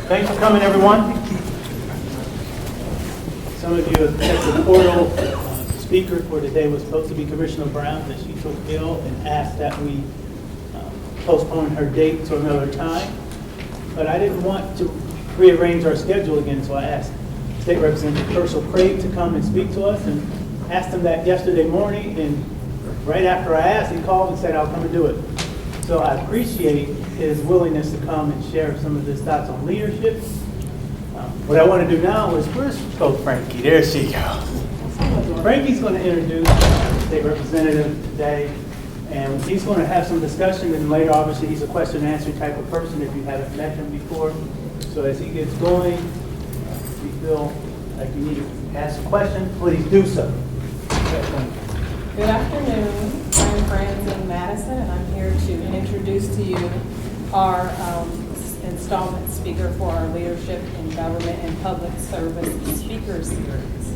Thanks for coming, everyone. Some of you have checked the portal. The speaker for today was supposed to be Commissioner Brown, but she took ill and asked that we postpone her date to another time. But I didn't want to rearrange our schedule again, so I asked State Representative Hearcel to come and speak to us, and asked him that yesterday morning, and right after I asked, he called and said, I'll come and do it. So I appreciate his willingness to come and share some of his thoughts on leadership. What I want to do now is, where's Frankie? There she goes. Frankie's going to introduce the State Representative today, and he's going to have some discussion, and later, obviously, he's a question and answer type of person if you haven't met him before. So as he gets going, if you feel like you need to ask a question, please do so. Good afternoon. I'm Francie Madison, and I'm here to introduce to you our installment speaker for our Leadership in Government and Public Service Speaker Series.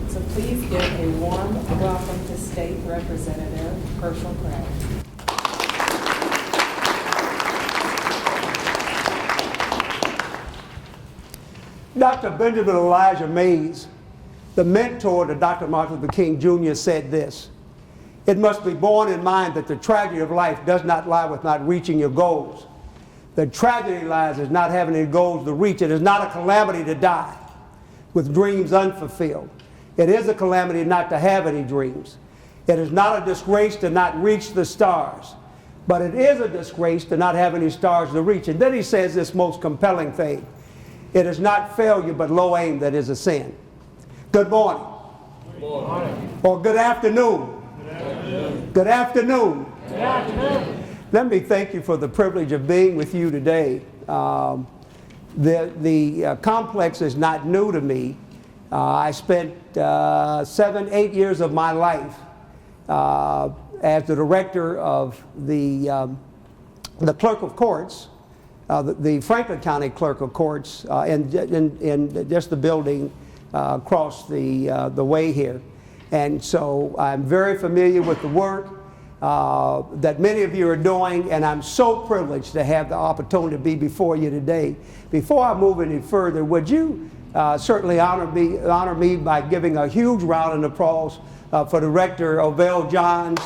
So please give a warm welcome to State Representative Hearcel. Dr. Benjamin Elijah Mays, the mentor to Dr. Martin Luther King Jr., said this: "It must be borne in mind that the tragedy of life does not lie with not reaching your goals. The tragedy lies in not having any goals to reach. It is not a calamity to die with dreams unfulfilled. It is a calamity not to have any dreams. It is not a disgrace to not reach the stars, but it is a disgrace to not have any stars to reach." And then he says this most compelling thing: "It is not failure, but low aim that is a sin." Good morning. Good morning. Or good afternoon. Good afternoon. Good afternoon. Let me thank you for the privilege of being with you today. The complex is not new to me. I spent 7-8 years of my life as the director of the clerk of courts, the Franklin County clerk of courts, in just the building across the way here. And so I'm very familiar with the work that many of you are doing, and I'm so privileged to have the opportunity to be before you today. Before I move any further, would you certainly honor me by giving a huge round of applause for Director Ovell Johns,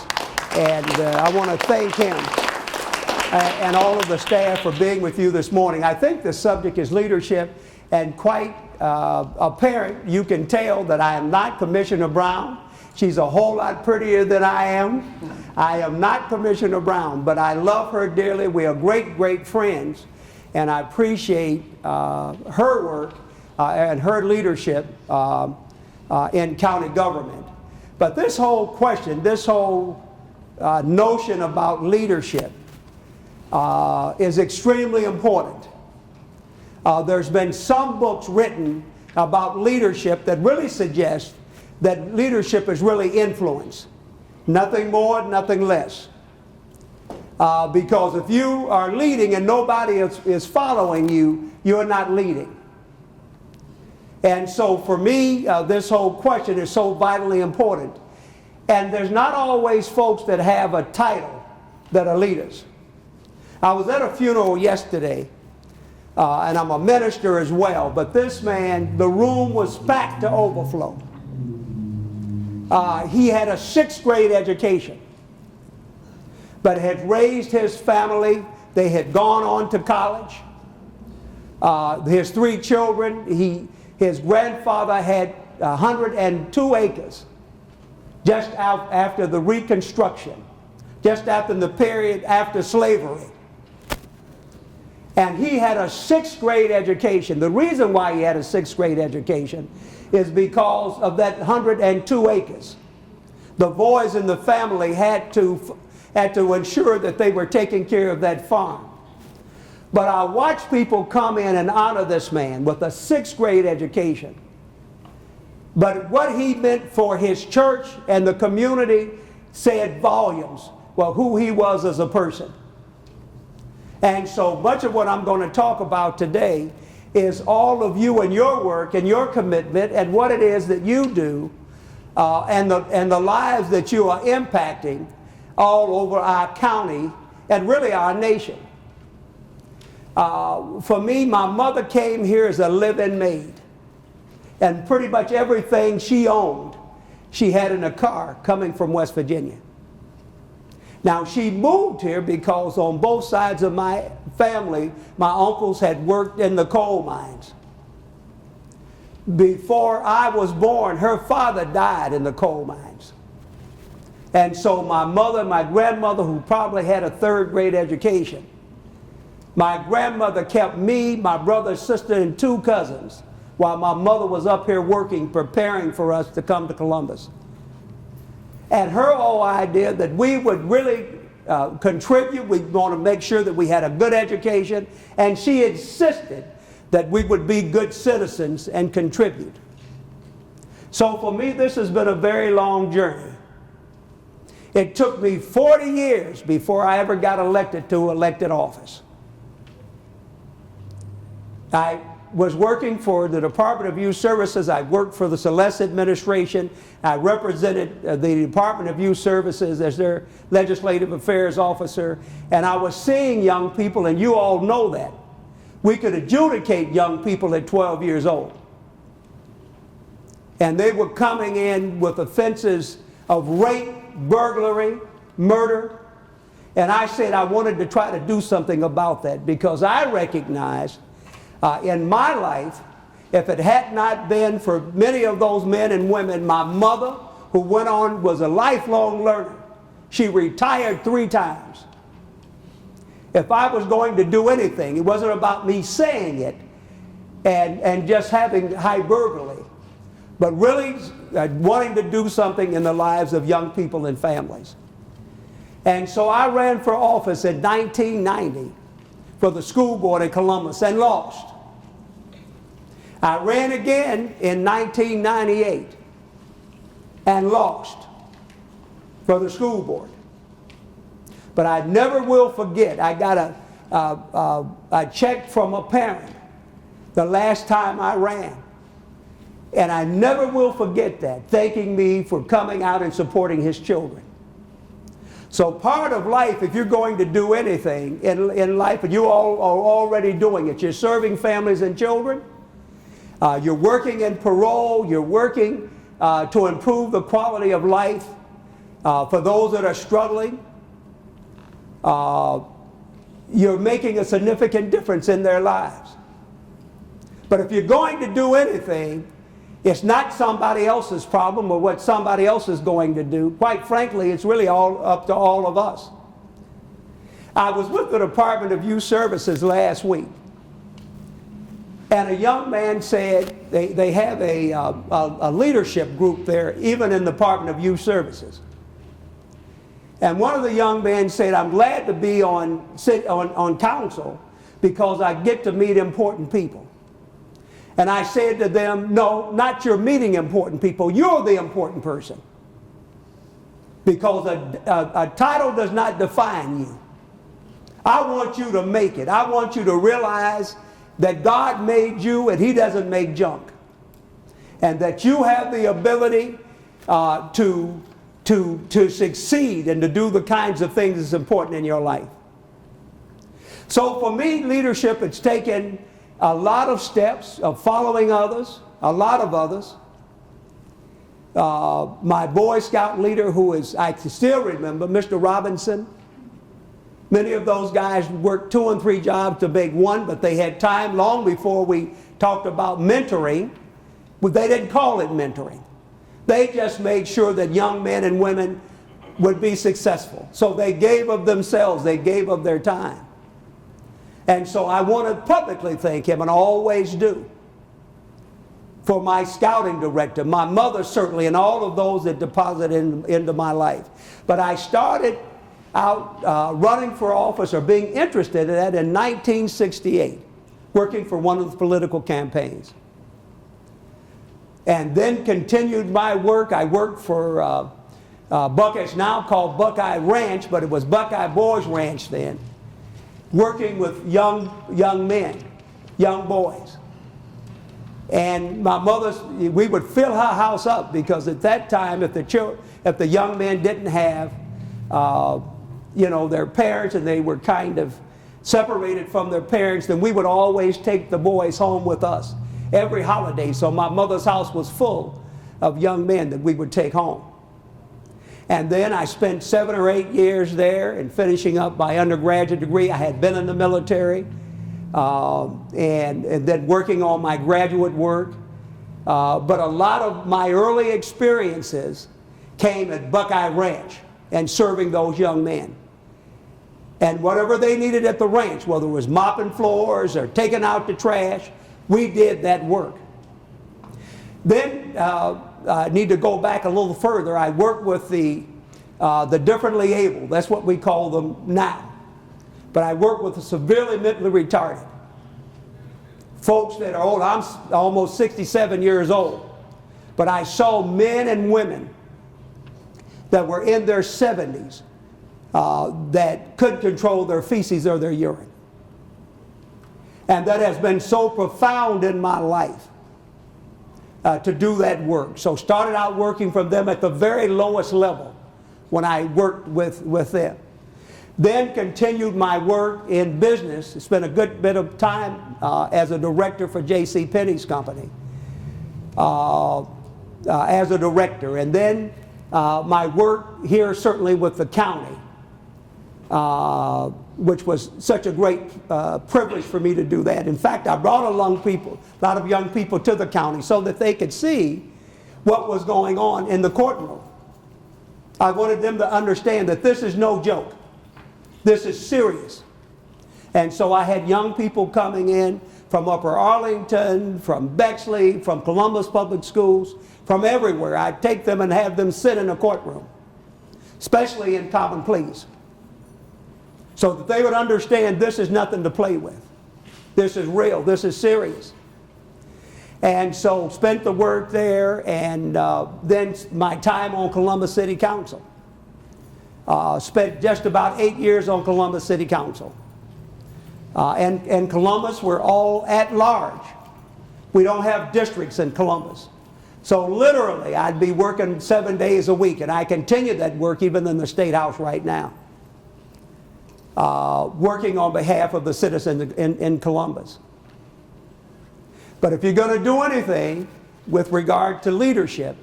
and I want to thank him and all of the staff for being with you this morning. I think the subject is leadership, and quite apparent, you can tell that I am not Commissioner Brown. She's a whole lot prettier than I am. I am not Commissioner Brown, but I love her dearly. We are great, great friends, and I appreciate her work and her leadership in county government. But this whole question, this whole notion about leadership is extremely important. There's been some books written about leadership that really suggest that leadership is really influence. Nothing more, nothing less. Because if you are leading and nobody else is following you, you're not leading. And so for me, this whole question is so vitally important. And there's not always folks that have a title that are leaders. I was at a funeral yesterday, and I'm a minister as well, but this man, the room was packed to overflow. He had a 6th grade education, but had raised his family. They had gone on to college. His 3 children, his grandfather had 102 acres just after the Reconstruction, just after the period after slavery. And he had a 6th grade education. The reason why he had a 6th grade education is because of that 102 acres. The boys in the family had to ensure that they were taking care of that farm. But I watched people come in and honor this man with a 6th grade education. But what he meant for his church and the community said volumes, well, who he was as a person. And so much of what I'm going to talk about today is all of you and your work and your commitment and what it is that you do and the lives that you are impacting all over our county and really our nation. For me, my mother came here as a live-in maid. And pretty much everything she owned, she had in a car coming from West Virginia. Now, she moved here because on both sides of my family, my uncles had worked in the coal mines. Before I was born, her father died in the coal mines. And so my mother, my grandmother, who probably had a third-grade education, my grandmother kept me, my brother, sister, and 2 cousins while my mother was up here working, preparing for us to come to Columbus. And her whole idea that we would really contribute, we want to make sure that we had a good education, and she insisted that we would be good citizens and contribute. So for me, this has been a very long journey. It took me 40 years before I ever got elected to elected office. I was working for the Department of Youth Services. I worked for the Celeste administration. I represented the Department of Youth Services as their legislative affairs officer. And I was seeing young people, and you all know that. We could adjudicate young people at 12 years old. And they were coming in with offenses of rape, burglary, murder. And I said I wanted to try to do something about that because I recognized in my life, if it had not been for many of those men and women, my mother, who was a lifelong learner, she retired 3 times. If I was going to do anything, it wasn't about me saying it and just having hyperbole, but really wanting to do something in the lives of young people and families. And so I ran for office in 1990 for the school board in Columbus and lost. I ran again in 1998 and lost for the school board. But I never will forget, I got a check from a parent the last time I ran. And I never will forget that, thanking me for coming out and supporting his children. So part of life, if you're going to do anything in life, and you all are already doing it, you're serving families and children, you're working in parole, you're working to improve the quality of life for those that are struggling. You're making a significant difference in their lives. But if you're going to do anything, it's not somebody else's problem or what somebody else is going to do. Quite frankly, it's really all up to all of us. I was with the Department of Youth Services last week, and a young man said they have a leadership group there, even in the Department of Youth Services. And one of the young men said, I'm glad to be on council because I get to meet important people. And I said to them, no, not you're meeting important people, you're the important person. Because a title does not define you. I want you to make it. I want you to realize that God made you and He doesn't make junk. And that you have the ability to succeed and to do the kinds of things that's important in your life. So for me, leadership, it's taken a lot of steps of following others, a lot of others. My Boy Scout leader, who is, I still remember, Mr. Robinson. Many of those guys worked 2 and 3 jobs to make one, but they had time long before we talked about mentoring. But they didn't call it mentoring. They just made sure that young men and women would be successful. So they gave of themselves, they gave of their time. And so I want to publicly thank him, and I always do, for my scouting director, my mother certainly, and all of those that deposited into my life. But I started out running for office or being interested in that in 1968, working for one of the political campaigns. And then continued my work. I worked for it's now called Buckeye Ranch, but it was Buckeye Boys Ranch then, working with young men, young boys. And my mother, we would fill her house up because at that time, if the young men didn't have, their parents, and they were kind of separated from their parents, then we would always take the boys home with us every holiday. So my mother's house was full of young men that we would take home. And then I spent 7 or 8 years there and finishing up my undergraduate degree. I had been in the military and then working on my graduate work. But a lot of my early experiences came at Buckeye Ranch and serving those young men. And whatever they needed at the ranch, whether it was mopping floors or taking out the trash, we did that work. Then I need to go back a little further. I worked with the differently able. That's what we call them now. But I worked with the severely mentally retarded. Folks that are old. I'm almost 67 years old. But I saw men and women that were in their 70s that couldn't control their feces or their urine. And that has been so profound in my life to do that work. So started out working from them at the very lowest level when I worked with them. Then continued my work in business. Spent a good bit of time as a director for J.C. Penney's company. As a director. And then my work here certainly with the county. Which was such a great privilege for me to do that. In fact, I brought a lot of young people to the county so that they could see what was going on in the courtroom. I wanted them to understand that this is no joke. This is serious. And so I had young people coming in from Upper Arlington, from Bexley, from Columbus Public Schools, from everywhere. I'd take them and have them sit in a courtroom, especially in common pleas, so that they would understand this is nothing to play with. This is real. This is serious. And so spent the work there, and then my time on Columbus City Council. Spent just about 8 years on Columbus City Council. And Columbus, we're all at large. We don't have districts in Columbus. So literally, I'd be working 7 days a week, and I continue that work even in the State House right now. Working on behalf of the citizens in Columbus. But if you're going to do anything with regard to leadership,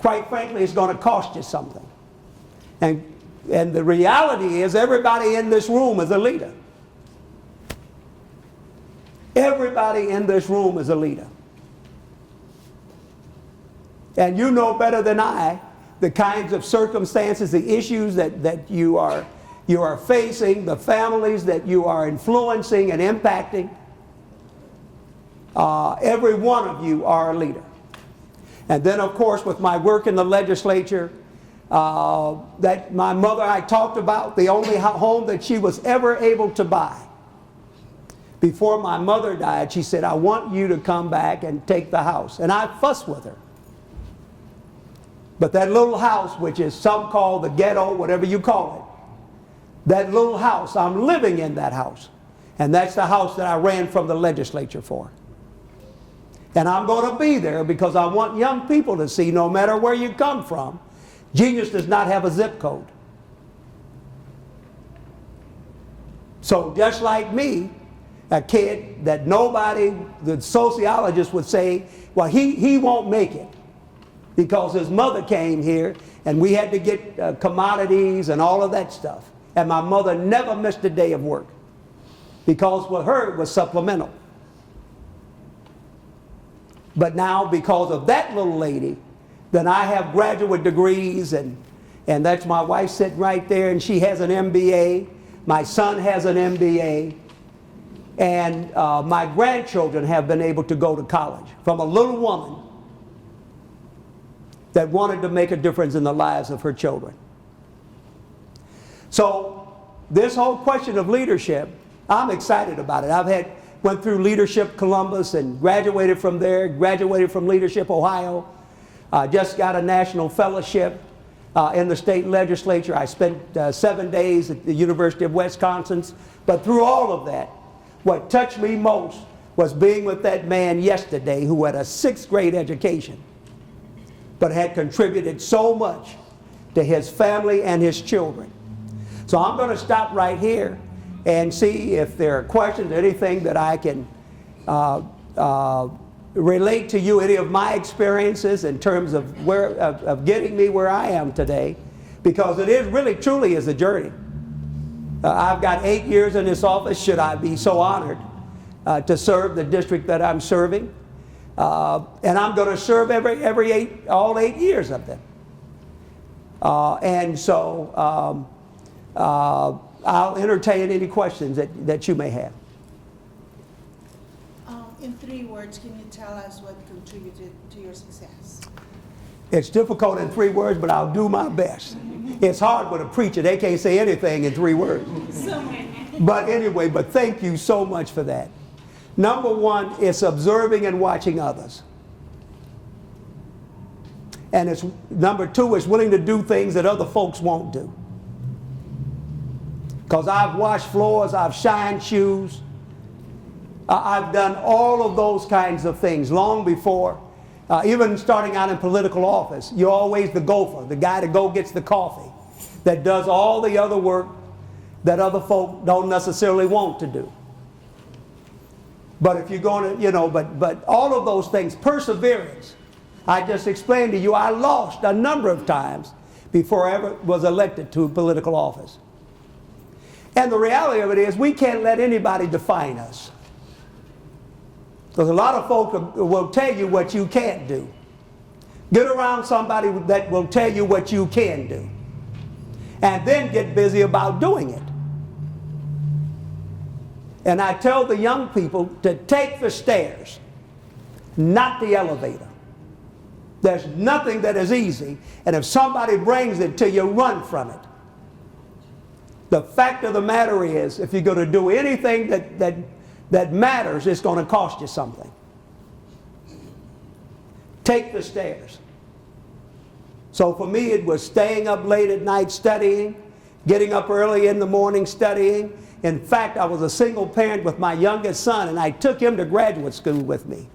quite frankly, it's going to cost you something. And the reality is everybody in this room is a leader. Everybody in this room is a leader. And you know better than I the kinds of circumstances, the issues that you are facing, the families that you are influencing and impacting. Every one of you are a leader. And then, of course, with my work in the legislature, that my mother I talked about, the only home that she was ever able to buy. Before my mother died, she said, I want you to come back and take the house. And I fussed with her. But that little house, which is some call the ghetto, whatever you call it, that little house, I'm living in that house. And that's the house that I ran from the legislature for. And I'm going to be there because I want young people to see, no matter where you come from, genius does not have a zip code. So just like me, a kid that nobody, the sociologist would say, well, he won't make it because his mother came here and we had to get commodities and all of that stuff. And my mother never missed a day of work because with her it was supplemental. But now because of that little lady, then I have graduate degrees and that's my wife sitting right there and she has an MBA. My son has an MBA. And my grandchildren have been able to go to college from a little woman that wanted to make a difference in the lives of her children. So this whole question of leadership, I'm excited about it. Went through Leadership Columbus and graduated from there, graduated from Leadership Ohio. Just got a national fellowship in the state legislature. I spent 7 days at the University of Wisconsin. But through all of that, what touched me most was being with that man yesterday who had a 6th grade education, but had contributed so much to his family and his children. So I'm going to stop right here and see if there are questions, anything that I can relate to you, any of my experiences in terms of of getting me where I am today, because it is really truly is a journey. I've got 8 years in this office. Should I be so honored to serve the district that I'm serving, and I'm going to serve all 8 years of them. And so I'll entertain any questions that you may have. In 3 words, can you tell us what contributed to your success? It's difficult in 3 words, but I'll do my best. It's hard with a preacher. They can't say anything in 3 words. But anyway, thank you so much for that. Number 1 is observing and watching others. And number 2 is willing to do things that other folks won't do. Because I've washed floors, I've shined shoes, I've done all of those kinds of things long before, even starting out in political office. You're always the gopher, the guy that gets the coffee, that does all the other work that other folk don't necessarily want to do. But if you're going to, but all of those things, perseverance. I just explained to you, I lost a number of times before I ever was elected to political office. And the reality of it is, we can't let anybody define us. Because a lot of folk will tell you what you can't do. Get around somebody that will tell you what you can do. And then get busy about doing it. And I tell the young people to take the stairs, not the elevator. There's nothing that is easy, and if somebody brings it to you, run from it. The fact of the matter is, if you're going to do anything that matters, it's going to cost you something. Take the stairs. So for me, it was staying up late at night studying, getting up early in the morning studying. In fact, I was a single parent with my youngest son, and I took him to graduate school with me.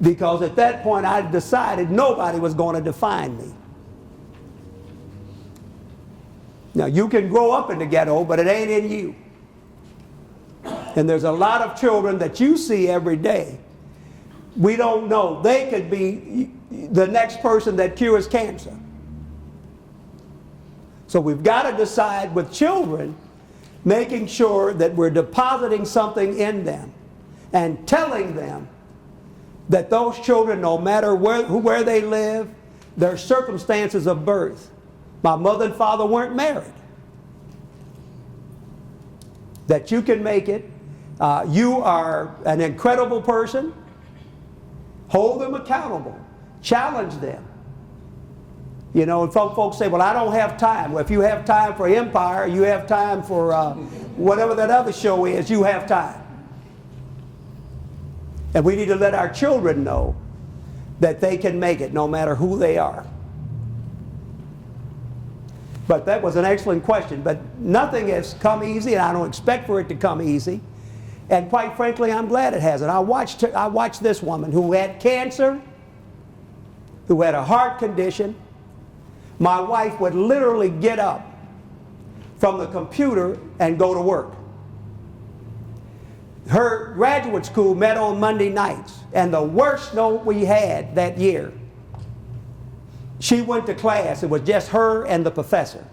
Because at that point, I decided nobody was going to define me. Now, you can grow up in the ghetto, but it ain't in you. And there's a lot of children that you see every day. We don't know. They could be the next person that cures cancer. So we've got to decide with children, making sure that we're depositing something in them and telling them that those children, no matter where they live, their circumstances of birth. My mother and father weren't married. That you can make it. You are an incredible person. Hold them accountable. Challenge them. You know, and folks say, well, I don't have time. Well, if you have time for Empire, you have time for whatever that other show is, you have time. And we need to let our children know that they can make it no matter who they are. But that was an excellent question. But nothing has come easy, and I don't expect for it to come easy. And quite frankly, I'm glad it hasn't. I watched this woman who had cancer, who had a heart condition. My wife would literally get up from the computer and go to work. Her graduate school met on Monday nights, and the worst note we had that year, she went to class. It was just her and the professor.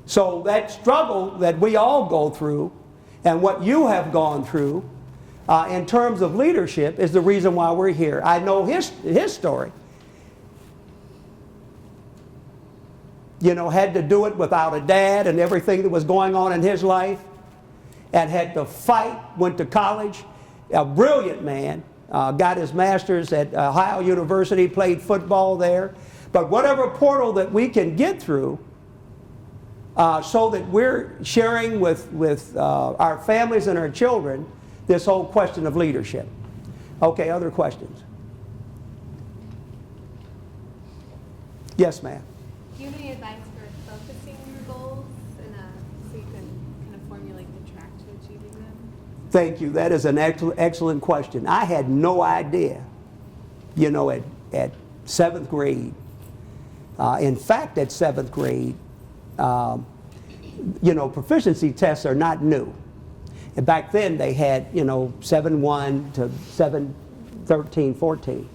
So that struggle that we all go through, and what you have gone through in terms of leadership, is the reason why we're here. I know his story. You know, had to do it without a dad and everything that was going on in his life, and had to fight, went to college, a brilliant man, got his master's at Ohio University, played football there. But whatever portal that we can get through so that we're sharing with our families and our children this whole question of leadership. Okay, other questions? Yes, ma'am. Do you have any advice for focusing your goals so you can kind of formulate the track to achieving them? Thank you. That is an excellent question. I had no idea, you know, at 7th grade, In fact, at 7th grade, proficiency tests are not new. And back then they had, 7-1 to 7-13, 14.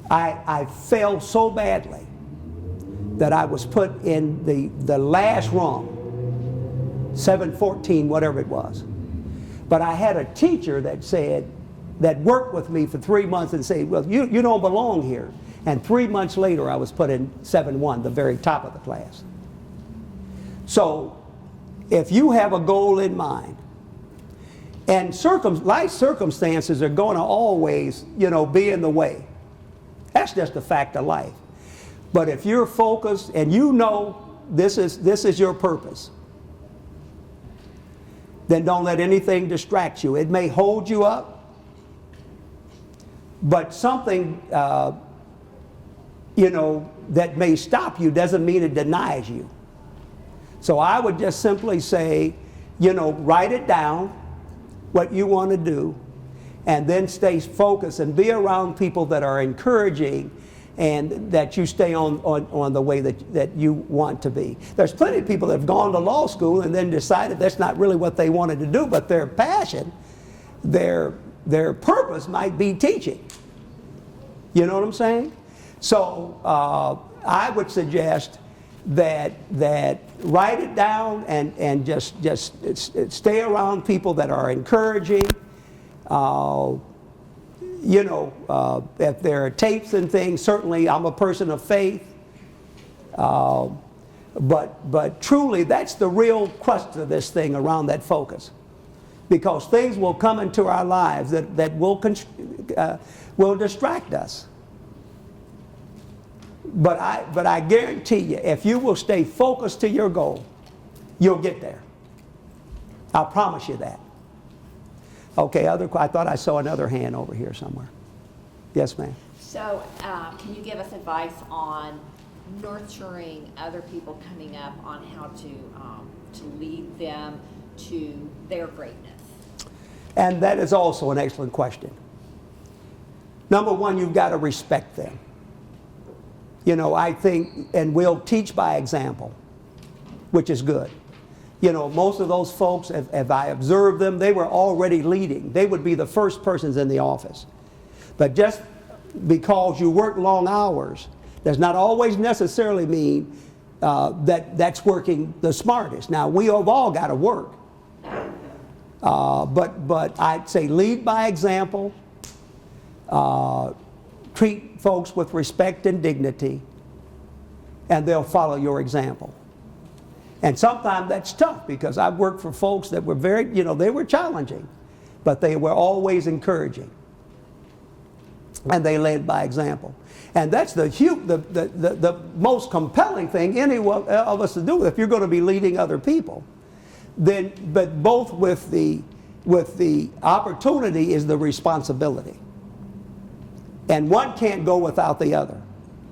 I failed so badly that I was put in the last rung, 7-14, whatever it was. But I had a teacher that worked with me for 3 months and said, well, you don't belong here. And 3 months later, I was put in 7-1, the very top of the class. So if you have a goal in mind, and life circumstances are going to always, be in the way. That's just a fact of life. But if you're focused and this is your purpose, then don't let anything distract you. It may hold you up, but something that may stop you doesn't mean it denies you. So I would just simply say, write it down, what you want to do, and then stay focused and be around people that are encouraging and that you stay on the way that you want to be. There's plenty of people that have gone to law school and then decided that's not really what they wanted to do, but their passion, their purpose might be teaching. You know what I'm saying? So I would suggest that write it down and just stay around people that are encouraging. If there are tapes and things, certainly I'm a person of faith. But truly, that's the real crux of this thing around that focus. Because things will come into our lives that will distract us. But I guarantee you, if you will stay focused to your goal, you'll get there. I'll promise you that. Okay, I thought I saw another hand over here somewhere. Yes, ma'am. So, can you give us advice on nurturing other people coming up on how to lead them to their greatness? And that is also an excellent question. Number one, you've got to respect them. I think, and we'll teach by example, which is good. Most of those folks, if I observed them, they were already leading. They would be the first persons in the office. But just because you work long hours does not always necessarily mean that's working the smartest. Now, we have all got to work. But I'd say lead by example. Treat folks with respect and dignity, and they'll follow your example. And sometimes that's tough because I've worked for folks that were very, they were challenging, but they were always encouraging. And they led by example. And that's the most compelling thing any of us to do if you're going to be leading other people. But both with the opportunity is the responsibility. And one can't go without the other.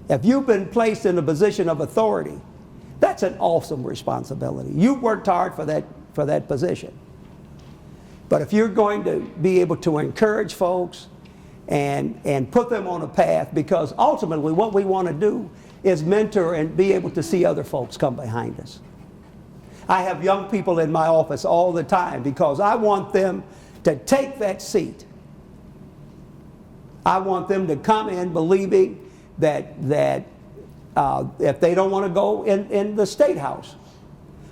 If you've been placed in a position of authority, that's an awesome responsibility. You've worked hard for that position. But if you're going to be able to encourage folks and put them on a path, because ultimately what we want to do is mentor and be able to see other folks come behind us. I have young people in my office all the time because I want them to take that seat. I want them to come in believing that if they don't want to go in the State House,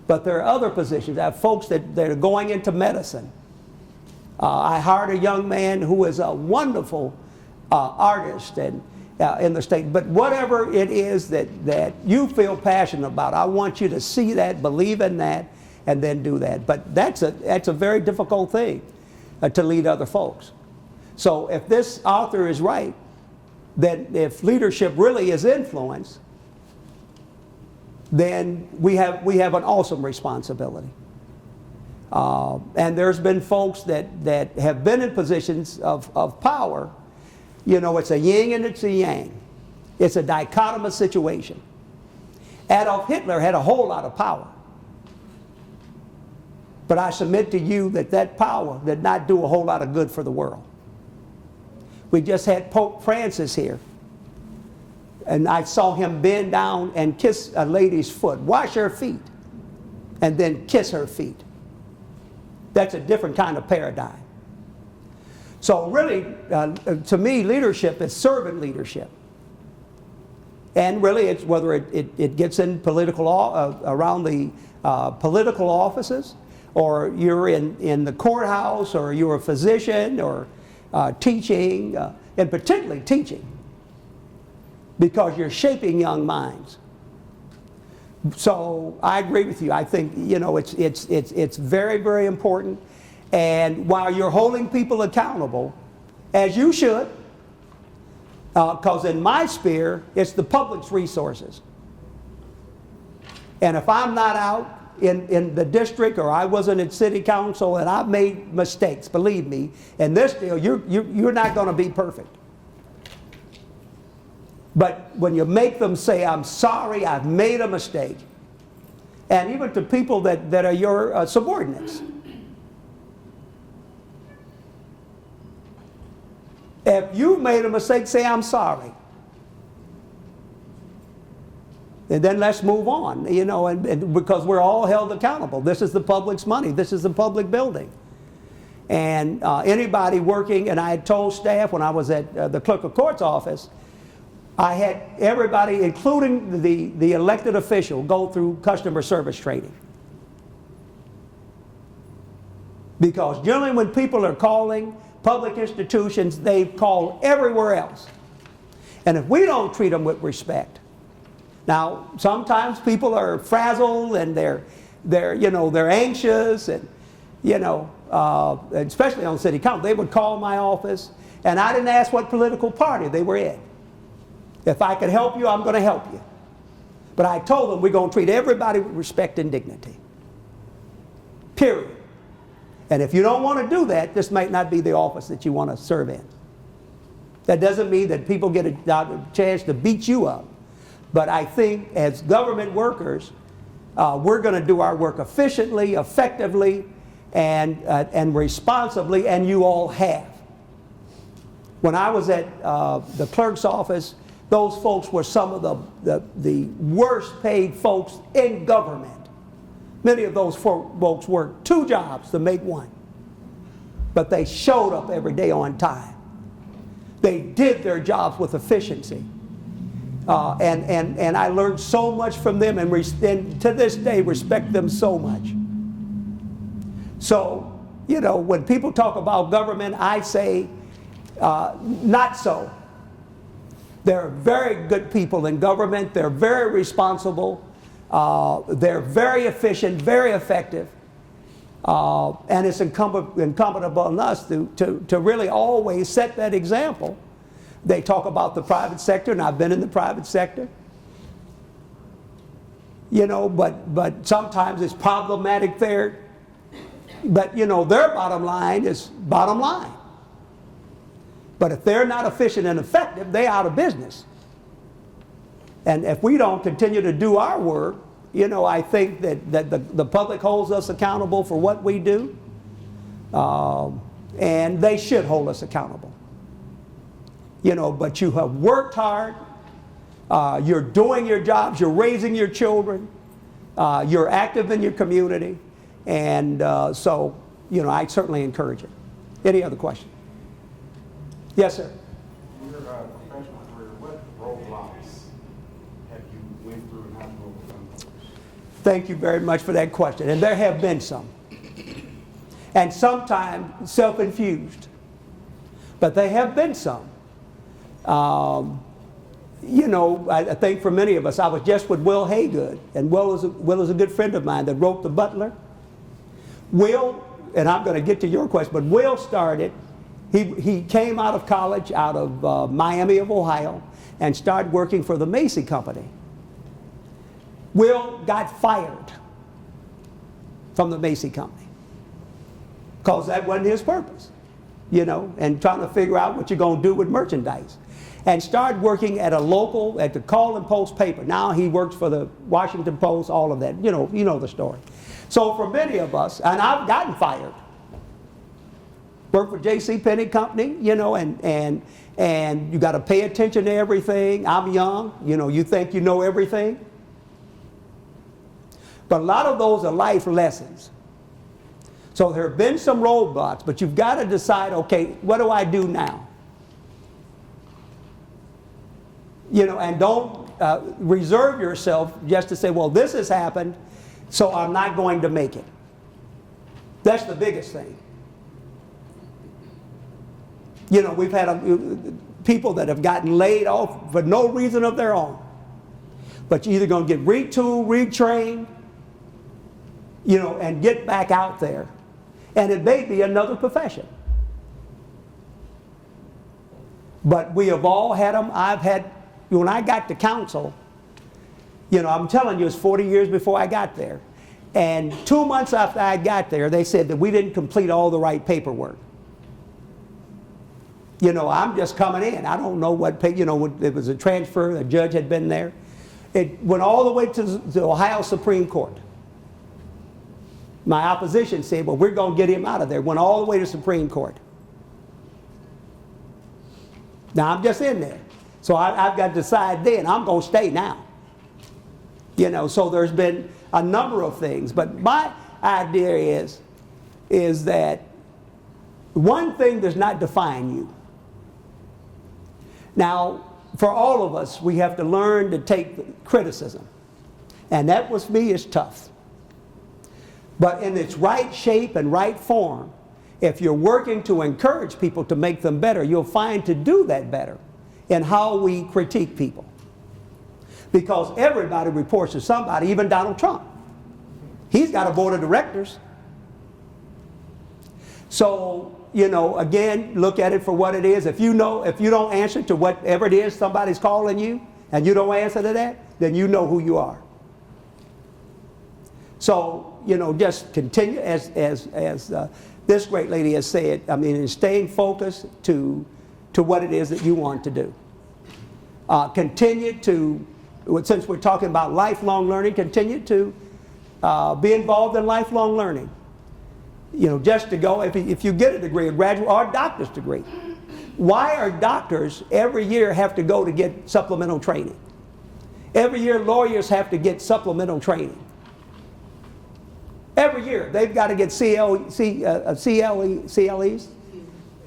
but there are other positions. I have folks that are going into medicine. I hired a young man who is a wonderful artist and in the state. But whatever it is that you feel passionate about, I want you to see that, believe in that, and then do that. But that's a very difficult thing to lead other folks. So if this author is right, that if leadership really is influence, then we have an awesome responsibility. And there's been folks that have been in positions of power. It's a yin and it's a yang. It's a dichotomous situation. Adolf Hitler had a whole lot of power. But I submit to you that power did not do a whole lot of good for the world. We just had Pope Francis here And I saw him bend down and kiss a lady's foot, wash her feet, and then kiss her feet. That's a different kind of paradigm. So really, to me, leadership is servant leadership. And really, it's whether it gets in political, around the political offices, or you're in the courthouse, or you're a physician, or teaching, and particularly teaching, because you're shaping young minds. So I agree with you. I think, you know, it's very, very important. And while you're holding people accountable, as you should, because in my sphere, it's the public's resources. And if I'm not out in the district, or I wasn't at city council, and I've made mistakes, believe me, in this deal, you're not going to be perfect. But when you make them say, I'm sorry, I've made a mistake, and even to people that are your subordinates, if you made a mistake, say, I'm sorry. And then let's move on, you know, and because we're all held accountable. This is the public's money. This is the public building. And anybody working, and I had told staff when I was at the clerk of court's office, I had everybody, including the elected official, go through customer service training. Because generally when people are calling public institutions, they call everywhere else. And if we don't treat them with respect, now sometimes people are frazzled and they're anxious, and especially on city council, they would call my office, and I didn't ask what political party they were in. If I could help you, I'm going to help you. But I told them we're going to treat everybody with respect and dignity. Period. And if you don't want to do that, this might not be the office that you want to serve in. That doesn't mean that people get a chance to beat you up. But I think as government workers, we're going to do our work efficiently, effectively, and responsibly, and you all have. When I was at the clerk's office, those folks were some of the worst paid folks in government. Many of those folks worked 2 jobs to make 1. But they showed up every day on time. They did their jobs with efficiency. And I learned so much from them, and to this day respect them so much. So, you know, when people talk about government, I say not so. There are very good people in government. They're very responsible. They're very efficient, very effective. And it's incumbent upon us to really always set that example. They talk about the private sector, and I've been in the private sector. You know, but sometimes it's problematic there. But, you know, their bottom line is bottom line. But if they're not efficient and effective, they're out of business. And if we don't continue to do our work, you know, I think that the public holds us accountable for what we do. And they should hold us accountable. You know, but you have worked hard. You're doing your jobs. You're raising your children. You're active in your community. And so, you know, I certainly encourage it. Any other questions? Yes, sir. In your professional career, what roadblocks have you went through and how to overcome those? Thank you very much for that question. And there have been some. And sometimes self-infused. But there have been some. You know, I think for many of us, I was just with Will Haygood. And Will is a good friend of mine that wrote The Butler. Will, and I'm going to get to your question, but Will started, he came out of college, out of Miami of Ohio, and started working for the Macy Company. Will got fired from the Macy Company because that wasn't his purpose, you know, and trying to figure out what you're going to do with merchandise. And started working at the Call and Post paper. Now he works for the Washington Post, all of that. You know the story. So for many of us, and I've gotten fired. Worked for J.C. Penney Company, you know, and and you got to pay attention to everything. I'm young, you think you know everything. But a lot of those are life lessons. So there have been some roadblocks, but you've got to decide, okay, what do I do now? And don't reserve yourself just to say, well, this has happened, so I'm not going to make it. That's the biggest thing. We've had people that have gotten laid off for no reason of their own. But you're either going to get retooled, retrained, and get back out there. And it may be another profession. But we have all had them. I've had, when I got to council, I'm telling you, it's 40 years before I got there. And 2 months after I got there, they said that we didn't complete all the right paperwork. I'm just coming in. I don't know what, it was a transfer, the judge had been there. It went all the way to the Ohio Supreme Court. My opposition said, well, we're going to get him out of there. Went all the way to Supreme Court. Now, I'm just in there. So I've got to decide then, I'm going to stay now. So there's been a number of things. But my idea is that one thing does not define you. Now, for all of us, we have to learn to take criticism. And that, with me, is tough. But in its right shape and right form, if you're working to encourage people to make them better, you'll find to do that better in how we critique people. Because everybody reports to somebody, even Donald Trump. He's got a board of directors. So, again, look at it for what it is. If you don't answer to whatever it is somebody's calling you, and you don't answer to that, then you know who you are. So, just continue, as this great lady has said, in staying focused to what it is that you want to do. Continue to, since we're talking about lifelong learning, continue to be involved in lifelong learning. Just to go, if you get a degree, a graduate or a doctor's degree, why are doctors every year have to go to get supplemental training? Every year lawyers have to get supplemental training. Every year they've got to get CLEs.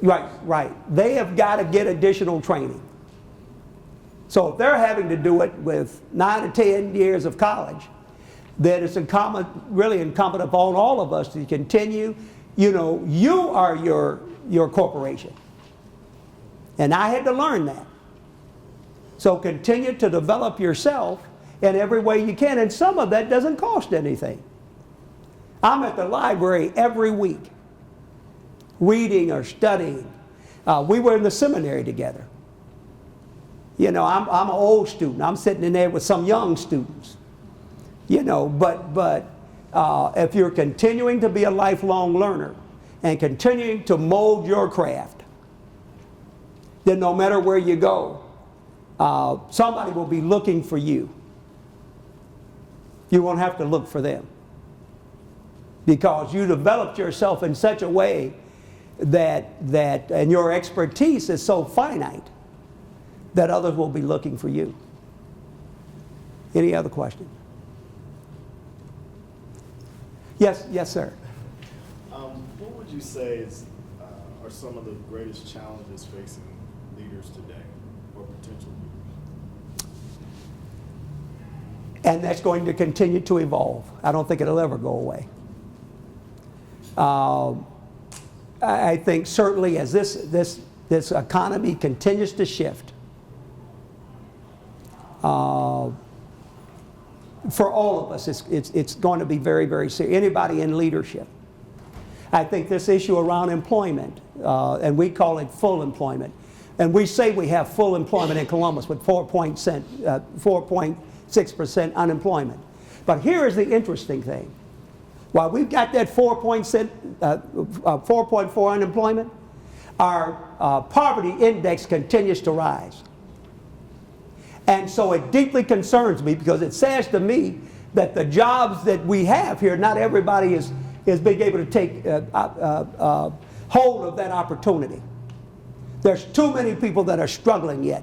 Right. They have got to get additional training. So if they're having to do it with 9 to 10 years of college, then it's really incumbent upon all of us to continue. You are your corporation. And I had to learn that. So continue to develop yourself in every way you can. And some of that doesn't cost anything. I'm at the library every week, reading or studying. We were in the seminary together. I'm an old student. I'm sitting in there with some young students. But if you're continuing to be a lifelong learner and continuing to mold your craft, then no matter where you go, somebody will be looking for you. You won't have to look for them. Because you developed yourself in such a way that and your expertise is so finite that others will be looking for you. Any other questions? Yes, sir. What would you say are some of the greatest challenges facing leaders today, or potential leaders? And that's going to continue to evolve. I don't think it'll ever go away. I think certainly as this economy continues to shift, for all of us, it's going to be very, very serious. Anybody in leadership. I think this issue around employment, and we call it full employment, and we say we have full employment in Columbus with 4.6% unemployment. But here is the interesting thing. While we've got that 4.4 unemployment, our poverty index continues to rise. And so it deeply concerns me because it says to me that the jobs that we have here, not everybody is being able to take hold of that opportunity. There's too many people that are struggling yet.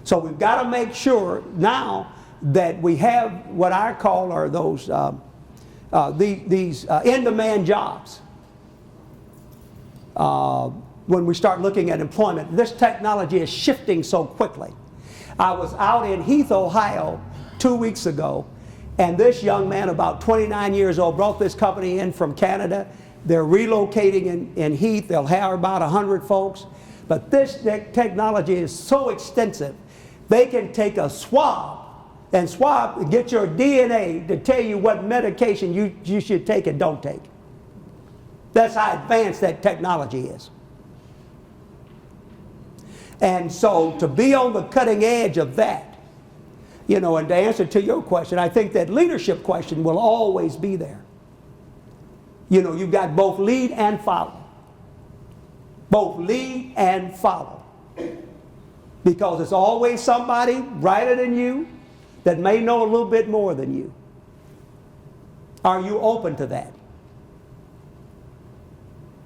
So we've got to make sure now that we have what I call are those these in-demand jobs. When we start looking at employment, this technology is shifting so quickly. I was out in Heath, Ohio 2 weeks ago, and this young man, about 29 years old, brought this company in from Canada. They're relocating in Heath. They'll hire about 100 folks. But this technology is so extensive, they can take a swab and get your DNA to tell you what medication you should take and don't take. That's how advanced that technology is. And so to be on the cutting edge of that, you know, and to answer to your question, I think that leadership question will always be there. You know, you've got both lead and follow. Both lead and follow. Because it's always somebody brighter than you that may know a little bit more than you. Are you open to that?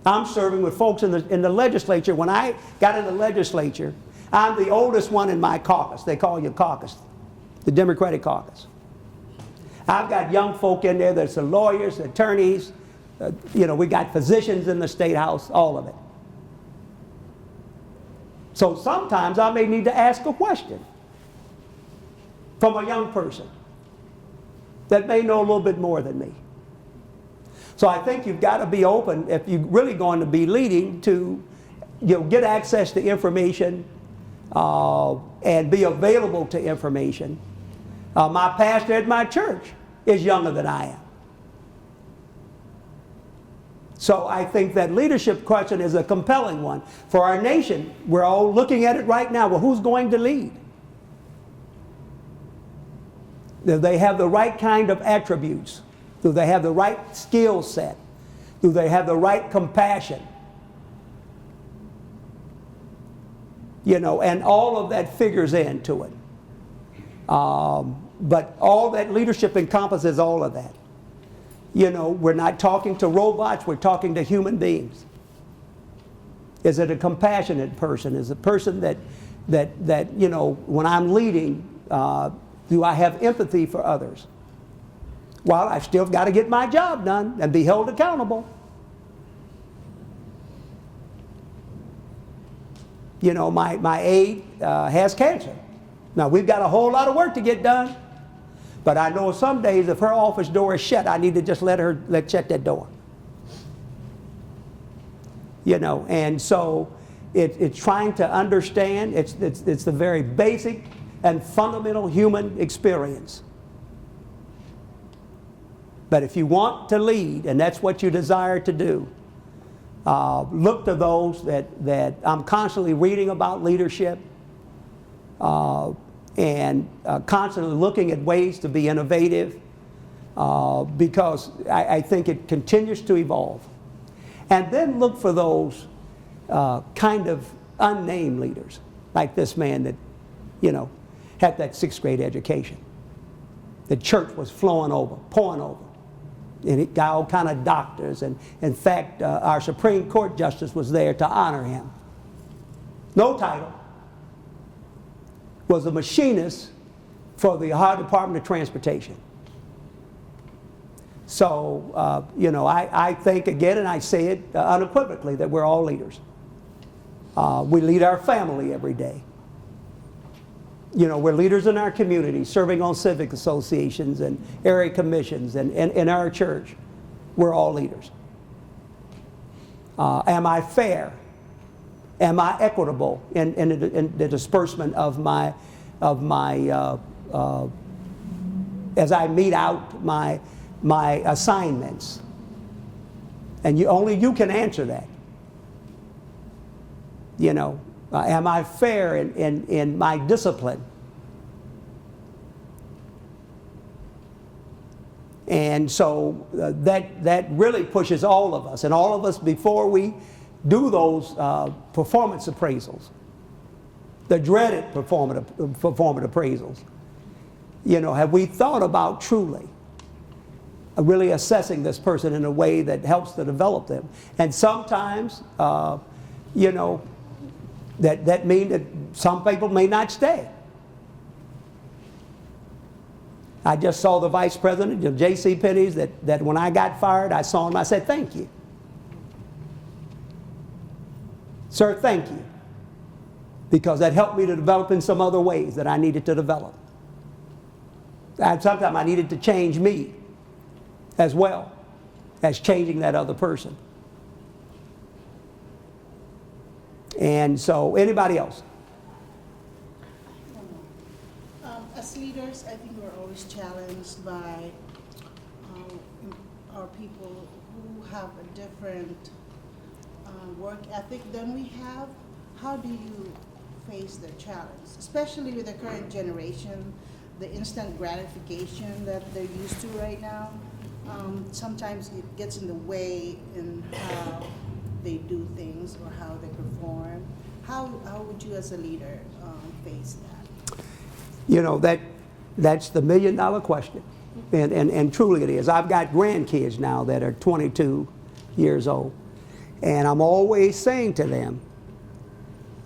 I'm serving with folks in the legislature. When I got in the legislature, I'm the oldest one in my caucus. They call you caucus, the Democratic caucus. I've got young folk in there that's the lawyers, attorneys, you know, we got physicians in the State House, all of it. So sometimes I may need to ask a question from a young person that may know a little bit more than me. So I think you've got to be open, if you're really going to be leading, to, you know, get access to information and be available to information. My pastor at my church is younger than I am. So I think that leadership question is a compelling one. For our nation, we're all looking at it right now. Well, who's going to lead? Do they have the right kind of attributes? Do they have the right skill set? Do they have the right compassion? You know, and all of that figures into it. But all that leadership encompasses all of that. You know, we're not talking to robots, we're talking to human beings. Is it a compassionate person? Is it a person that you know, when I'm leading, do I have empathy for others? Well, I've still got to get my job done and be held accountable. You know, my aide has cancer. Now, we've got a whole lot of work to get done. But I know some days if her office door is shut, I need to just let shut that door. You know, and so it's trying to understand. It's the very basic and fundamental human experience. But if you want to lead, and that's what you desire to do, look to those that I'm constantly reading about leadership and constantly looking at ways to be innovative because I think it continues to evolve. And then look for those kind of unnamed leaders, like this man that, you know, had that 6th grade education. The church was pouring over. And it got all kind of doctors. And in fact, our Supreme Court justice was there to honor him. No title. Was a machinist for the Ohio Department of Transportation. So, you know, I think again, and I say it unequivocally, that we're all leaders. We lead our family every day. You know, we're leaders in our community, serving on civic associations and area commissions, and in our church, we're all leaders. Am I fair? Am I equitable in the disbursement of my as I meet out my assignments? And only you can answer that. You know, am I fair in my discipline? And so that really pushes all of us, and all of us before we do those performance appraisals, the dreaded performance appraisals. You know, have we thought about truly really assessing this person in a way that helps to develop them? And sometimes you know, that means that some people may not stay. I just saw the vice president of J.C. Penney's that when I got fired, I saw him, I said, thank you. Sir, thank you. Because that helped me to develop in some other ways that I needed to develop. And sometimes I needed to change me as well as changing that other person. And so, anybody else? As leaders, I think we're always challenged by our people who have a different work ethic than we have. How do you face the challenge, especially with the current generation, the instant gratification that they're used to right now? Sometimes it gets in the way in how they do things or how they perform. How would you as a leader face that? You know, that's the million-dollar question. And truly it is. I've got grandkids now that are 22 years old. And I'm always saying to them,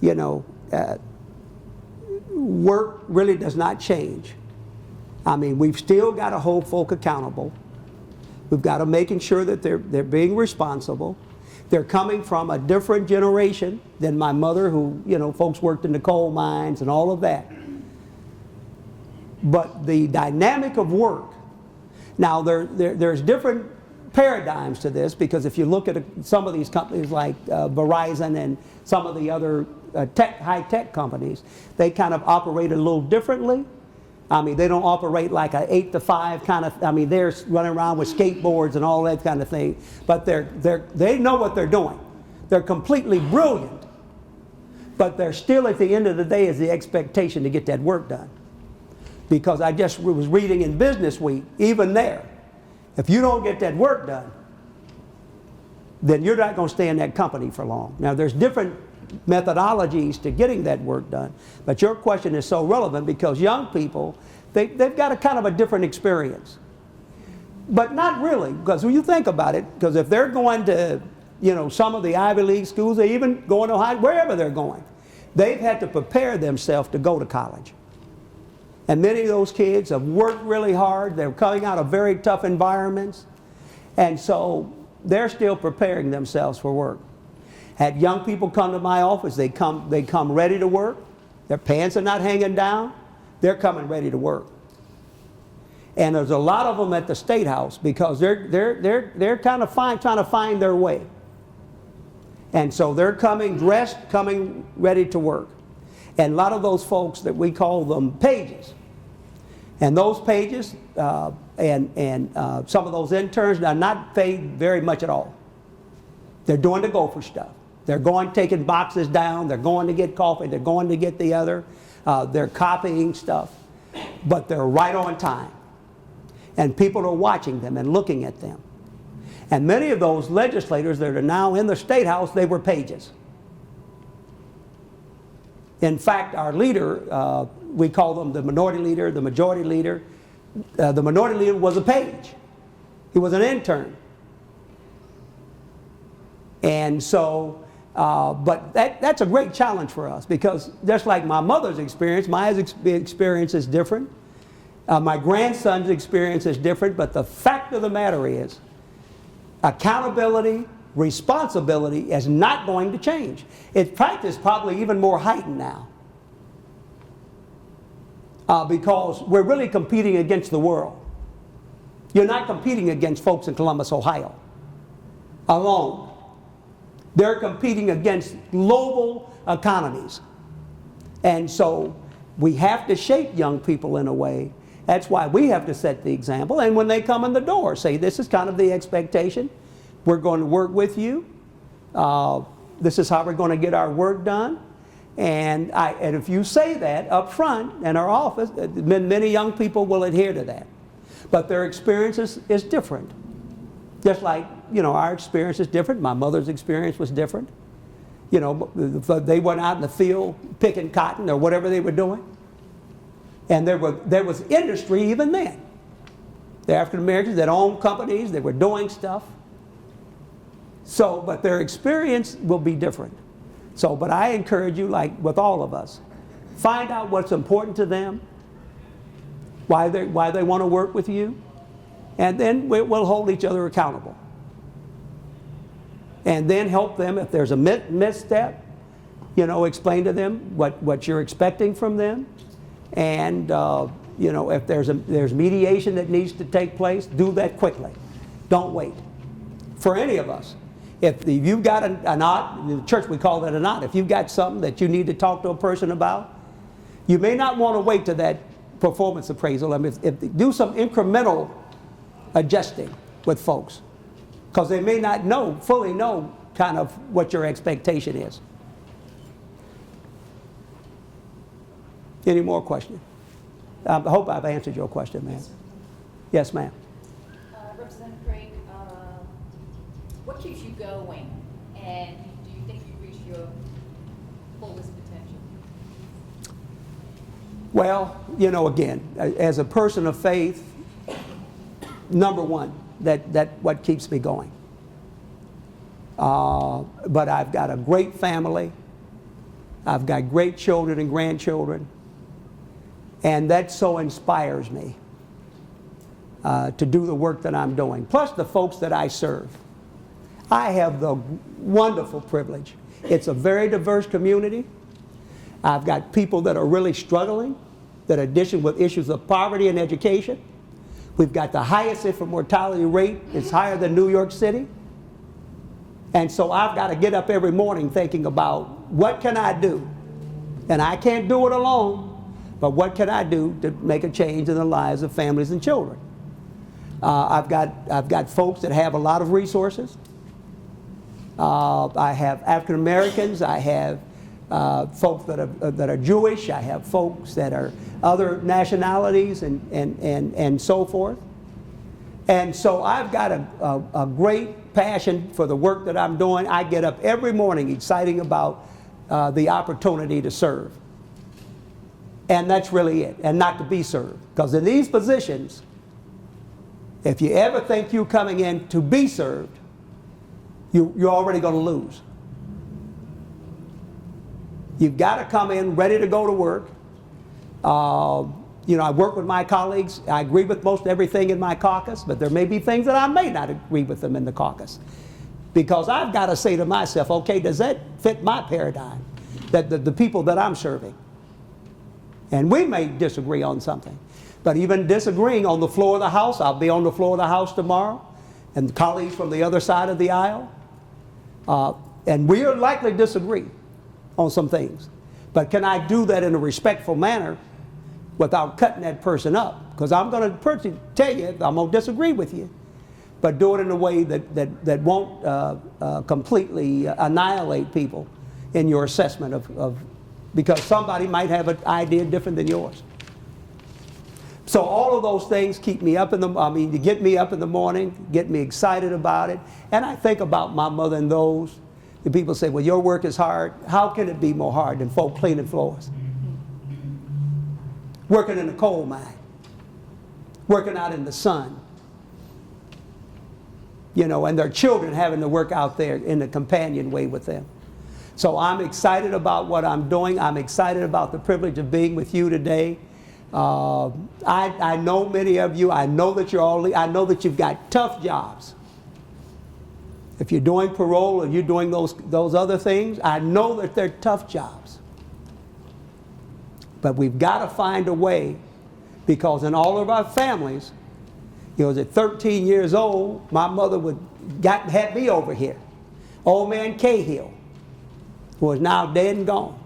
you know, work really does not change. I mean, we've still got to hold folk accountable. We've got to making sure that they're being responsible. They're coming from a different generation than my mother, who, you know, folks worked in the coal mines and all of that. But the dynamic of work, now there's different paradigms to this, because if you look at some of these companies like Verizon and some of the other high-tech companies, they kind of operate a little differently. I mean, they don't operate like an 8 to 5 kind of, I mean, they're running around with skateboards and all that kind of thing, but they know what they're doing. They're completely brilliant, but they're still, at the end of the day, is the expectation to get that work done. Because I just was reading in Business Week, even there, if you don't get that work done, then you're not going to stay in that company for long. Now, there's different methodologies to getting that work done, but your question is so relevant because young people, they've got a kind of a different experience. But not really, because when you think about it, because if they're going to, you know, some of the Ivy League schools, they even going to high, wherever they're going, they've had to prepare themselves to go to college. And many of those kids have worked really hard. They're coming out of very tough environments. And so they're still preparing themselves for work. Had young people come to my office, they come ready to work. Their pants are not hanging down. They're coming ready to work. And there's a lot of them at the State House because they're kind of trying to find their way. And so they're coming dressed, coming ready to work. And a lot of those folks, that we call them pages. And those pages and some of those interns are not paid very much at all. They're doing the gopher stuff. They're going, taking boxes down. They're going to get coffee. They're going to get the other. They're copying stuff. But they're right on time. And people are watching them and looking at them. And many of those legislators that are now in the State House, they were pages. In fact, our leader, we call them the minority leader, the majority leader. The minority leader was a page. He was an intern. And so, but that's a great challenge for us, because just like my mother's experience, my experience is different. My grandson's experience is different, but the fact of the matter is, accountability, responsibility is not going to change. In fact, it's probably even more heightened now. Because we're really competing against the world. You're not competing against folks in Columbus, Ohio, alone. They're competing against global economies. And so we have to shape young people in a way. That's why we have to set the example. And when they come in the door, say, this is kind of the expectation. We're going to work with you. This is how we're going to get our work done. And if you say that up front in our office, many young people will adhere to that. But their experience is different. Just like, you know, our experience is different. My mother's experience was different. You know, they went out in the field picking cotton or whatever they were doing. And there was industry even then. The African Americans that owned companies, they were doing stuff. So, but their experience will be different. So, but I encourage you, like with all of us, find out what's important to them, why they want to work with you, and then we'll hold each other accountable. And then help them if there's a misstep, explain to them what you're expecting from them. And, if there's mediation that needs to take place, do that quickly. Don't wait. For any of us. If you've got an odd, in the church we call that an odd, if you've got something that you need to talk to a person about, you may not want to wait to that performance appraisal. I mean, do some incremental adjusting with folks, because they may not fully know kind of what your expectation is. Any more questions? I hope I've answered your question, ma'am. Yes, ma'am. Representative Craig, what keeps you going, and do you think you've reached your fullest potential? Well, again, as a person of faith, number one, that what keeps me going. But I've got a great family. I've got great children and grandchildren. And that so inspires me to do the work that I'm doing. Plus the folks that I serve. I have the wonderful privilege. It's a very diverse community. I've got people that are really struggling, that are dealing with issues of poverty and education. We've got the highest infant mortality rate. It's higher than New York City. And so I've got to get up every morning thinking about what can I do? And I can't do it alone, but what can I do to make a change in the lives of families and children? I've got folks that have a lot of resources. I have African Americans. I have folks that are Jewish. I have folks that are other nationalities and so forth. And so I've got a great passion for the work that I'm doing. I get up every morning excited about the opportunity to serve. And that's really it, and not to be served. Because in these positions, if you ever think you're coming in to be served, you're already going to lose. You've got to come in ready to go to work. I work with my colleagues. I agree with most everything in my caucus, but there may be things that I may not agree with them in the caucus. Because I've got to say to myself, okay, does that fit my paradigm? That the people that I'm serving. And we may disagree on something. But even disagreeing on the floor of the House, I'll be on the floor of the House tomorrow, and colleagues from the other side of the aisle. And we are likely to disagree on some things. But can I do that in a respectful manner without cutting that person up? Because I'm going to tell you, I'm going to disagree with you. But do it in a way that won't completely annihilate people in your assessment of because somebody might have an idea different than yours. So all of those things keep me up you get me up in the morning, get me excited about it. And I think about my mother and those. The people say, well, your work is hard. How can it be more hard than folk cleaning floors? Working in a coal mine. Working out in the sun. And their children having to work out there in the companion way with them. So I'm excited about what I'm doing. I'm excited about the privilege of being with you today. I know many of you. I know that I know that you've got tough jobs. If you're doing parole or you're doing those other things, I know that they're tough jobs. But we've got to find a way, because in all of our families, at 13 years old, my mother had me over here. Old man Cahill, who is now dead and gone.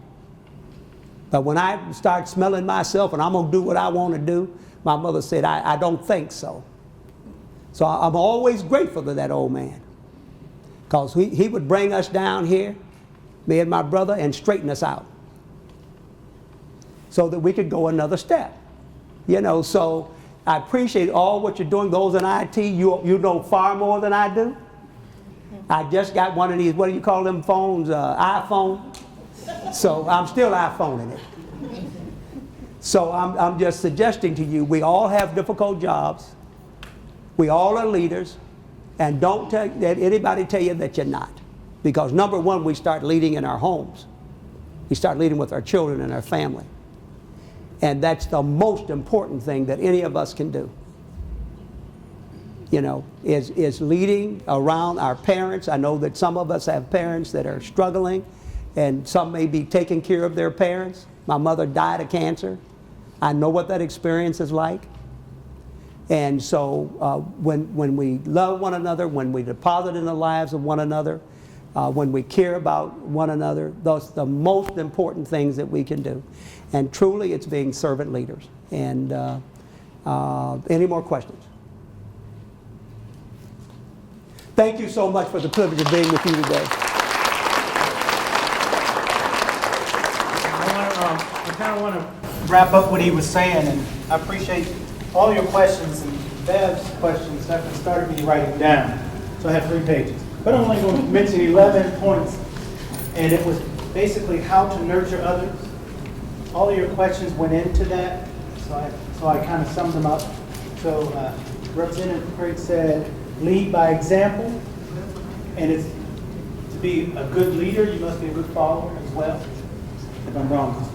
But when I start smelling myself and I'm going to do what I want to do, my mother said, I don't think so. So I'm always grateful to that old man. Because he would bring us down here, me and my brother, and straighten us out. So that we could go another step. So I appreciate all what you're doing. Those in IT, you know far more than I do. I just got one of these, what do you call them phones, iPhone? So I'm still iPhoning it. So I'm just suggesting to you, we all have difficult jobs. We all are leaders. And don't let anybody tell you that you're not. Because number one, we start leading in our homes. We start leading with our children and our family. And that's the most important thing that any of us can do. You know, is leading around our parents. I know that some of us have parents that are struggling, and some may be taking care of their parents. My mother died of cancer. I know what that experience is like. And so when we love one another, when we deposit in the lives of one another, when we care about one another, those are the most important things that we can do. And truly, it's being servant leaders. And any more questions? Thank you so much for the privilege of being with you today. I kind of want to wrap up what he was saying, and I appreciate all your questions and Bev's questions. That started me writing down. So I have 3 pages. But I'm only going to mention 11 points, and it was basically how to nurture others. All of your questions went into that, so I kind of summed them up. So Representative Craig said, lead by example, and it's to be a good leader, you must be a good follower as well. If I'm wrong,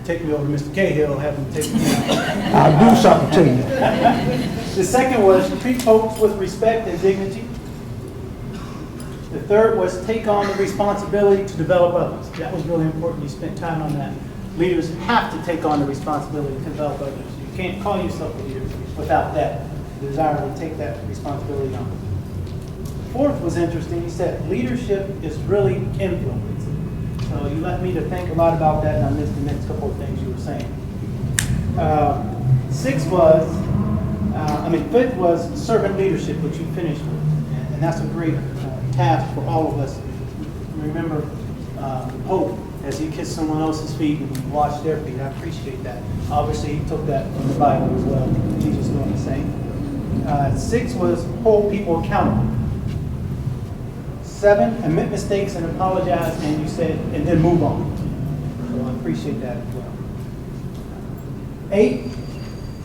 take me over to Mr. Cahill, have him take me down. I'll do something to you. The second was treat folks with respect and dignity. The third was take on the responsibility to develop others. That was really important. You spent time on that. Leaders have to take on the responsibility to develop others. You can't call yourself a leader without that desire to take that responsibility on. Fourth was interesting. He said leadership is really influence. So you left me to think a lot about that, and I missed the next couple of things you were saying. Fifth was servant leadership, which you finished with, and that's a great task for all of us. Remember Hope as he kissed someone else's feet and washed their feet. I appreciate that. Obviously, he took that from the Bible as well. Jesus doing the same. 6 was hold people accountable. 7, admit mistakes and apologize, and you said, and then move on. So I appreciate that as well. 8,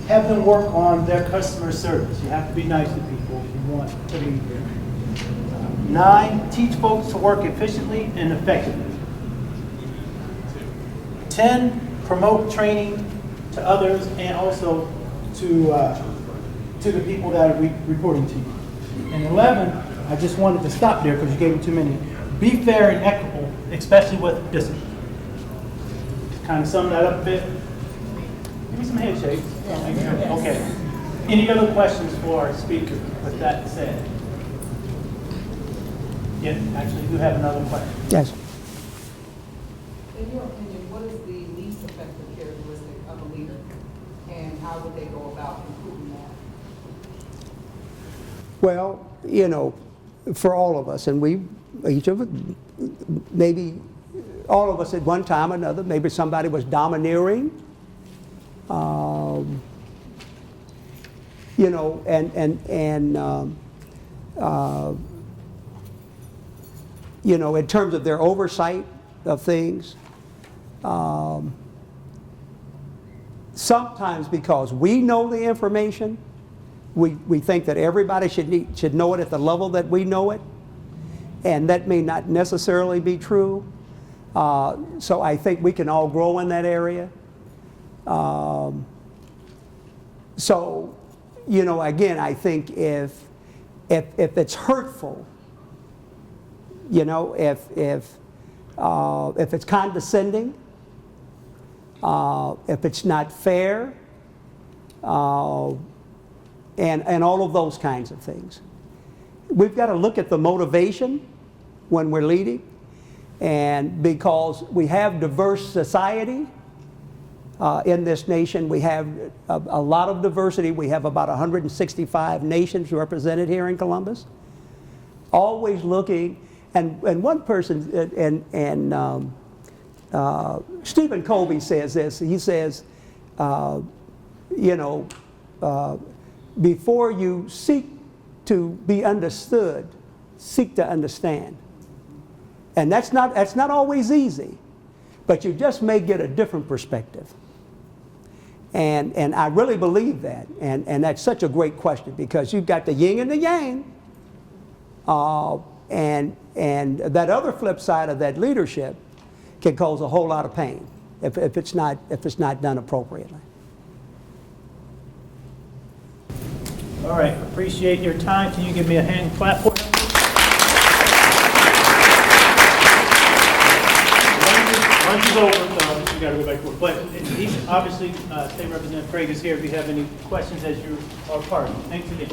have them work on their customer service. You have to be nice to people if you want to lead them. 9, teach folks to work efficiently and effectively. 10, promote training to others and also to the people that are reporting to you. And 11, I just wanted to stop there because you gave me too many. Be fair and equitable, especially with discipline. Kind of sum that up a bit. Give me some handshakes. Okay. Any other questions for our speaker with that said? Yeah, actually, you have another question. Yes. In your opinion, what is the least effective characteristic of a leader, and how would they go about improving that? Well, you know, for all of us, and each of us, maybe all of us at one time or another, maybe somebody was domineering, you know, you know, in terms of their oversight of things. Sometimes because we know the information, we think that everybody should know it at the level that we know it, and that may not necessarily be true. So I think we can all grow in that area. So, you know, again, I think if it's hurtful, you know, if it's condescending, if it's not fair, and all of those kinds of things. We've got to look at the motivation when we're leading, and because we have diverse society in this nation, we have a lot of diversity. We have about 165 nations represented here in Columbus. Always looking, and one person, Stephen Covey says this. He says, you know, before you seek to be understood, seek to understand. And that's not always easy, but you just may get a different perspective. And I really believe that. And that's such a great question, because you've got the yin and the yang. And And that other flip side of that leadership can cause a whole lot of pain if it's not done appropriately. All right, appreciate your time. Can you give me a hand clap for him? Lunch is over, so we got to go back to work. But obviously, State Representative Craig is here if you have any questions as you are part. Thanks again.